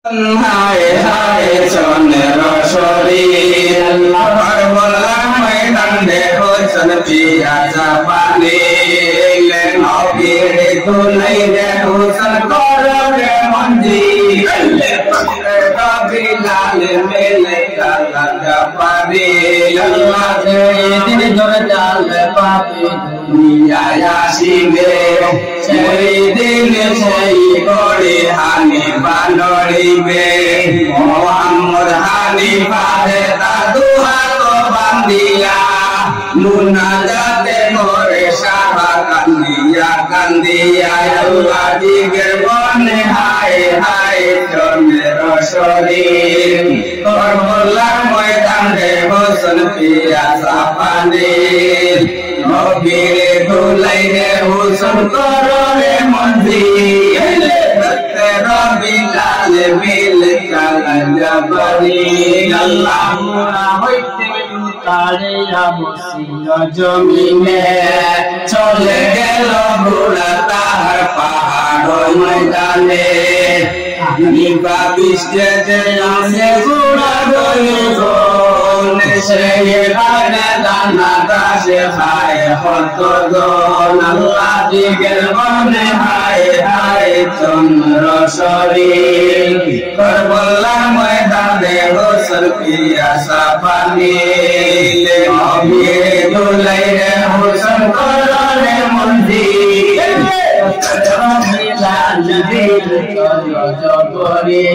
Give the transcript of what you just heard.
হায় হায় চন্দ্র শরীর কারবালার ময়দান দেখো চল পিয়া জাপানি নবীর দুলাই রে হুসন করবে মঞ্জি বিলাল মেলে কালা জাপানি আল্লাহ দিন ধরে জাল পাপি দুনিয়া আসিবে সেই দিন সেই করে হানি বানড়িবে মোহাম্মদ হানিফারে দাদু হাত বান্দিয়া মুনা যাতে করে সাহা কান্দিয়া কান্দিয়া আল্লাহ দিগের বনে হায় হায় চন্দ্র শরীর করবলার ময়দান রে হোসেন পিয়া সাপানি নবীর দুলাই রে হোসেন করবে মঞ্জিল বিলাল মিল কালা জাবানি আল্লাহ হইতে তারিয়া বসিল জমিনে চলে গেল বুড়া তাহার পাহাড় ময়দানে নিবা বৃষ্টি যে আসে বুড়া গরিব সেই গানে দানা দাসে খায় হত জন আল্লাহ দিগের বনে হায় হায় চন্দ্র শরীর করবলার ময়দানে হোসেন পিয়া সাপানি নবীর দুলাই রে হোসেন করবে মঞ্জিল বিলাল দিল চন্দ্র জগরি।